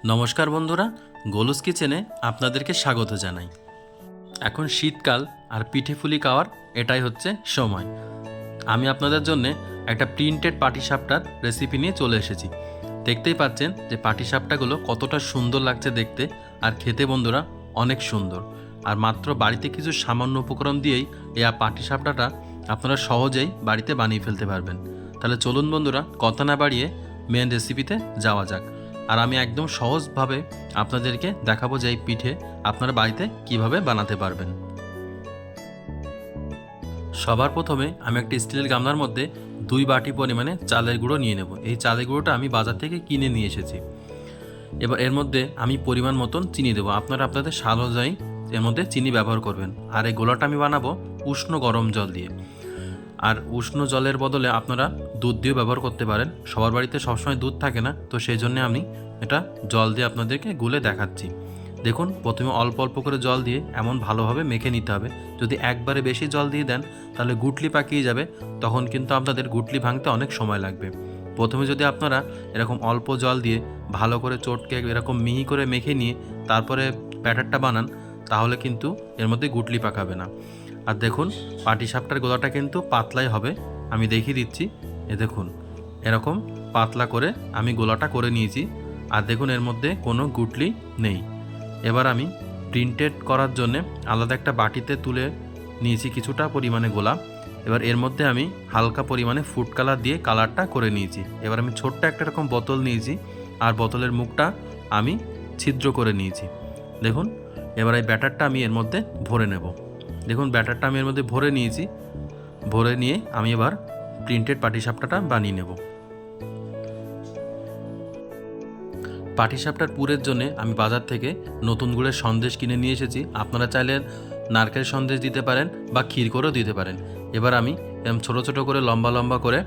নমস্কার বন্ধুরা, গোলুস কিচেনে আপনাদেরকে স্বাগত জানাই। এখন শীতকাল আর পিঠে পুলি খাওয়ার এটাই হচ্ছে সময়। আমি আপনাদের জন্য একটা প্রিন্টেড পাটিসাপটার রেসিপি নিয়ে চলে এসেছি। দেখতেই পাচ্ছেন যে পাটিসাপটাগুলো কতটা সুন্দর লাগছে দেখতে, আর খেতে বন্ধুরা অনেক সুন্দর। আর মাত্র বাড়িতে কিছু সামান্য উপকরণ দিয়েই এই পাটিসাপটাটা আপনারা সহজেই বাড়িতে বানিয়ে ফেলতে পারবেন। তাহলে চলুন বন্ধুরা, কথা না বাড়িয়ে মেন রেসিপিতে যাওয়া যাক। আর আমি একদম সহজভাবে আপনাদেরকে দেখাবো যে এই পিঠে আপনারা বাড়িতে কিভাবে বানাতে পারবেন। সবার প্রথমে আমি একটা স্টিলের গামলার মধ্যে 2 বাটি পরিমাণে চালের গুঁড়ো নিয়ে নেব। এই চালের গুঁড়োটা আমি বাজার থেকে কিনে নিয়ে এসেছি। এবার এর মধ্যে আমি পরিমাণ মতন চিনি দেবো। আপনারা আপনাদের স্বাদ অনুযায়ী এর মধ্যে চিনি ব্যবহার করবেন। আর এই গোলাটা আমি বানাবো উষ্ণ গরম জল দিয়ে। আর উষ্ণ জলের বদলে আপনারা দুধ দিয়েও ব্যবহার করতে পারেন। সবার বাড়িতে সবসময় দুধ থাকে না, তো সেই জন্য আমি এটা জল দিয়ে আপনাদেরকে গুলে দেখাচ্ছি। দেখুন, প্রথমে অল্প অল্প করে জল দিয়ে এমন ভালোভাবে মেখে নিতে হবে। যদি একবারে বেশি জল দিয়ে দেন তাহলে গুটলি পাকিয়ে যাবে, তখন কিন্তু আপনাদের গুটলি ভাঙতে অনেক সময় লাগবে। প্রথমে যদি আপনারা এরকম অল্প জল দিয়ে ভালো করে চটকে এরকম মিহি করে মেখে নিয়ে তারপরে ব্যাটারটা বানান, তাহলে কিন্তু এর মধ্যে গুটলি পাকাবে না। আর দেখুন, পাটিসাপটার গোলাটা কিন্তু পাতলাই হবে। আমি দেখিয়ে দিচ্ছি। দেখুন, এরকম পাতলা করে আমি গোলাটা করে নিয়েছি। আর দেখুন, এর মধ্যে কোনো গুটলি নেই। এবার আমি প্রিন্টেড করার জন্য আলাদা একটা বাটিতে তুলে নিয়েছি কিছুটা পরিমাণে গোলা। এবার এর মধ্যে আমি হালকা পরিমাণে ফুড কালার দিয়ে কালারটা করে নিয়েছি। এবার আমি ছোট্ট একটা রকম বোতল নিয়েছি, আর বোতলের মুখটা আমি ছিদ্র করে নিয়েছি। দেখুন, এবার এই ব্যাটারটা আমি এর মধ্যে ভরে নেব। দেখুন, ব্যাটারটা আমি এর মধ্যে ভরে নিয়েছি। ভরে নিয়ে আমি এবার প্রিন্টেড পাটিসাপটাটা বানিয়ে নেব। পাটিসাপটার পুরের জন্য আমি বাজার থেকে নতুন গুড়ের সন্দেশ কিনে নিয়ে এসেছি। আপনারা চাইলে নারকেল সন্দেশ দিতে পারেন বা ক্ষীর করেও দিতে পারেন। এবার আমি এরকম ছোটো ছোটো করে লম্বা লম্বা করে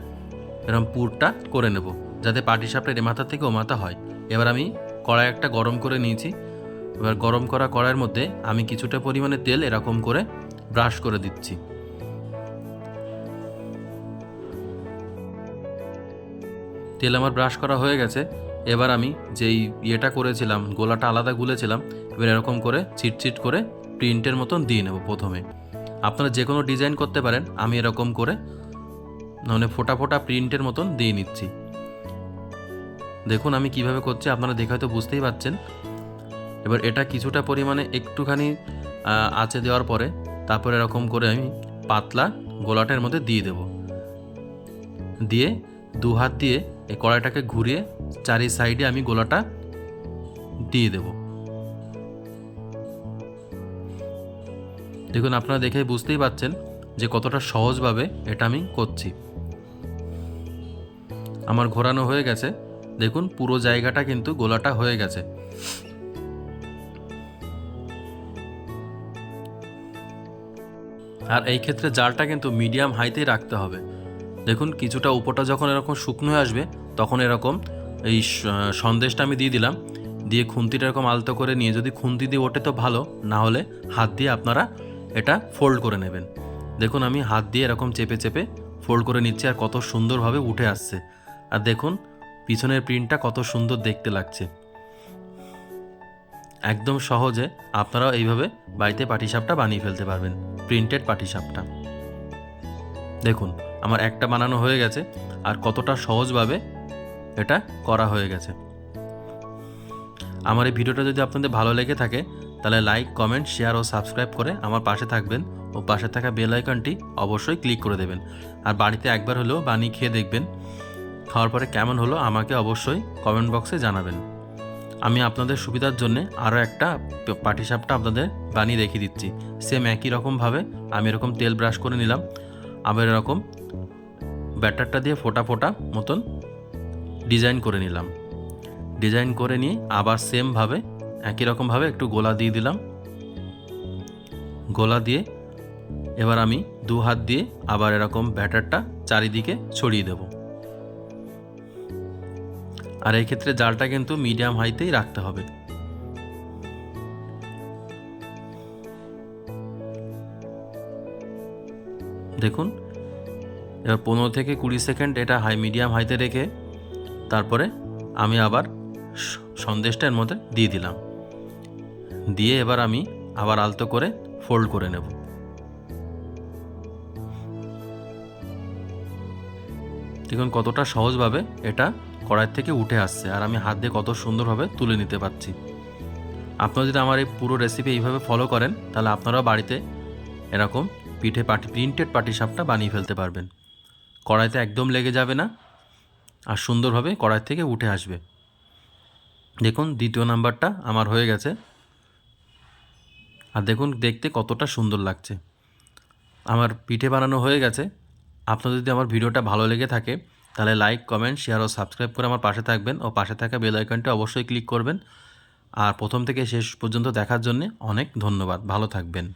এরকম পুরটা করে নেব, যাতে পাটিসাপটার এ মাথা থেকে ও মাথা হয়। এবার আমি কড়াই একটা গরম করে নিয়েছি। এবার গরম করা কড়াইয়ের মধ্যে আমি কিছুটা পরিমাণে তেল এরকম করে ব্রাশ করে দিচ্ছি। তেল আমার ব্রাশ করা হয়ে গেছে। এবার আমি যেই ইয়েটা করেছিলাম, গোলাটা আলাদা গুলেছিলাম, এবার এরকম করে চিটচিট করে প্রিন্টের মতন দিয়ে নেব। প্রথমে আপনারা যে কোনো ডিজাইন করতে পারেন, আমি এরকম করে মানে ফোটা ফোটা প্রিন্টের মতন দিয়ে নিচ্ছি। দেখুন আমি কিভাবে করছি, আপনারা দেখে হয়তো বুঝতেই পারছেন। এবার এটা কিছুটা পরিমাণে একটুখানি আঁচে দেওয়ার পরে তারপরে এরকম করে আমি পাতলা গোলাটার মধ্যে দিয়ে দেব। দিয়ে দু হাত দিয়ে এই কড়াইটাকে ঘুরিয়ে চারি সাইডে আমি গোলাটা দিয়ে দেব। দেখুন, আপনারা দেখে বুঝতেই পারছেন যে কতটা সহজভাবে এটা আমি করছি। আমার ঘোরানো হয়ে গেছে। দেখুন, পুরো জায়গাটা কিন্তু গোলাটা হয়ে গেছে। আর এই ক্ষেত্রে জালটা কিন্তু মিডিয়াম হাইতেই রাখতে হবে। দেখুন, কিছুটা উপরটা যখন এরকম শুকনো হয়ে আসবে, তখন এরকম এই সন্দেশটা আমি দিয়ে দিলাম। দিয়ে খুন্তিটা এরকম আলতো করে নিয়ে, যদি খুন্তি দিয়ে ওঠে তো ভালো, না হলে হাত দিয়ে আপনারা এটা ফোল্ড করে নেবেন। দেখুন, আমি হাত দিয়ে এরকম চেপে চেপে ফোল্ড করে নিচ্ছি, আর কত সুন্দরভাবে উঠে আসছে। আর দেখুন পিছনের প্রিন্টটা কত সুন্দর দেখতে লাগছে। একদম সহজে আপনারাও এইভাবে বাড়িতে পাটিসাপটা বানিয়ে ফেলতে পারবেন, প্রিন্টেড পাটিসাপটা। দেখুন, আমার একটা বানানো হয়ে গেছে, আর কতটা সহজভাবে এটা করা হয়ে গেছে। আমার এই ভিডিওটা যদি আপনাদের ভালো লেগে থাকে, তাহলে লাইক, কমেন্ট, শেয়ার ও সাবস্ক্রাইব করে আমার পাশে থাকবেন, ও পাশে থাকা বেল আইকনটি অবশ্যই ক্লিক করে দেবেন। আর বাড়িতে একবার হলেও বানিয়ে খেয়ে দেখবেন। খাওয়ার পরে কেমন হলো আমাকে অবশ্যই কমেন্ট বক্সে জানাবেন। আমি আপনাদের সুবিধার জন্য আরও একটা পাটিসাপটা আপনাদের বানিয়ে দেখিয়ে দিচ্ছি। সেম একই রকমভাবে আমি এরকম তেল ব্রাশ করে নিলাম, আবার এরকম ব্যাটারটা দিয়ে ফোটা ফোটা মতন ডিজাইন করে নিলাম। ডিজাইন করে নিয়ে আবার সেমভাবে একই রকমভাবে একটু গোলা দিয়ে দিলাম। গোলা দিয়ে এবার আমি দু হাত দিয়ে আবার এরকম ব্যাটারটা চারিদিকে ছড়িয়ে দেব। আর এই ক্ষেত্রে জালটা কিন্তু মিডিয়াম হাইতেই রাখতে হবে। দেখুন, এবার 15 থেকে 20 সেকেন্ড এটা মিডিয়াম হাইতে রেখে তারপরে আমি আবার সন্দেশটা এর মধ্যে দিয়ে দিলাম। দিয়ে এবার আমি আবার আলতো করে ফোল্ড করে নেব। দেখুন কতটা সহজভাবে এটা কড়াই থেকে উঠে আসছে, আর আমি হাত দিয়ে কত সুন্দরভাবে তুলে নিতে পারছি। আপনারা যদি আমার এই পুরো রেসিপি এইভাবে ফলো করেন তাহলে আপনারাও বাড়িতে এরকম প্রিন্টেড পাটিসাপটা বানিয়ে ফেলতে পারবেন। কড়াইতে একদম লেগে যাবে না, আর সুন্দরভাবে কড়াই থেকে উঠে আসবে। দেখুন দ্বিতীয় নাম্বারটা আমার হয়ে গেছে, আর দেখুন দেখতে কতটা সুন্দর লাগছে। আমার পিঠে বানানো হয়ে গেছে। আপনাদের যদি আমার ভিডিওটা ভালো লেগে থাকে তাহলে লাইক, কমেন্ট, শেয়ার ও সাবস্ক্রাইব করে আমার পাশে থাকবেন, ও পাশে থাকা বেল আইকনটি অবশ্যই ক্লিক করবেন। আর প্রথম থেকে শেষ পর্যন্ত দেখার জন্য অনেক ধন্যবাদ। ভালো থাকবেন।